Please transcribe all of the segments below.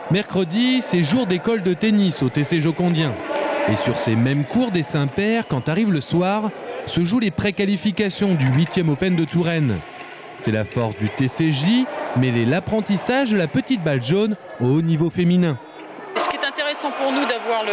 Mercredi, c'est jour d'école de tennis au TC Jocondien. Et sur ces mêmes cours des Saint-Pères, quand arrive le soir, se jouent les préqualifications du 8e Open de Touraine. C'est la force du TCJ, mêler l'apprentissage de la petite balle jaune au haut niveau féminin. Ce qui est intéressant pour nous d'avoir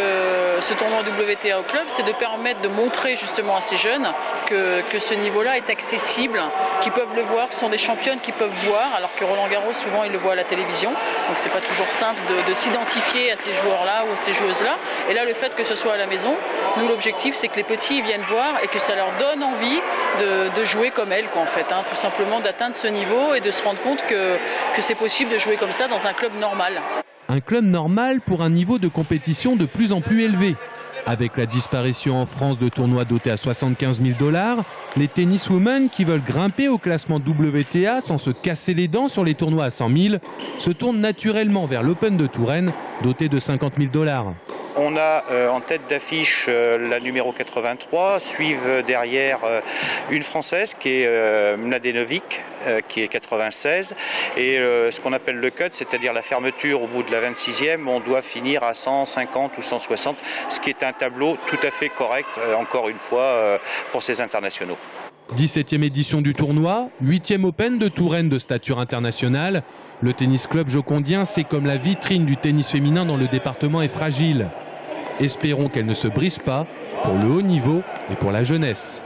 ce tournoi WTA au club, c'est de permettre de montrer justement à ces jeunes que ce niveau-là est accessible, qu'ils peuvent le voir, ce sont des championnes qui peuvent voir, alors que Roland Garros, souvent, ils le voient à la télévision. Donc c'est pas toujours simple de s'identifier à ces joueurs-là ou à ces joueuses-là. Et là, le fait que ce soit à la maison, nous, l'objectif, c'est que les petits viennent voir et que ça leur donne envie de jouer comme elles, quoi, en fait, hein, tout simplement d'atteindre ce niveau et de se rendre compte que c'est possible de jouer comme ça dans un club normal. Un club normal pour un niveau de compétition de plus en plus élevé. Avec la disparition en France de tournois dotés à 75 000 $, les tenniswomen qui veulent grimper au classement WTA sans se casser les dents sur les tournois à 100 000 se tournent naturellement vers l'Open de Touraine doté de 50 000 $. On a en tête d'affiche la numéro 83, suivent derrière une Française qui est Mladenovic, qui est 96, et ce qu'on appelle le cut, c'est-à-dire la fermeture au bout de la 26e, on doit finir à 150 ou 160, ce qui est un tableau tout à fait correct, encore une fois, pour ces internationaux. 17e édition du tournoi, 8e Open de Touraine de stature internationale. Le tennis club jocondien, c'est comme la vitrine du tennis féminin dans le département est fragile. Espérons qu'elle ne se brise pas pour le haut niveau et pour la jeunesse.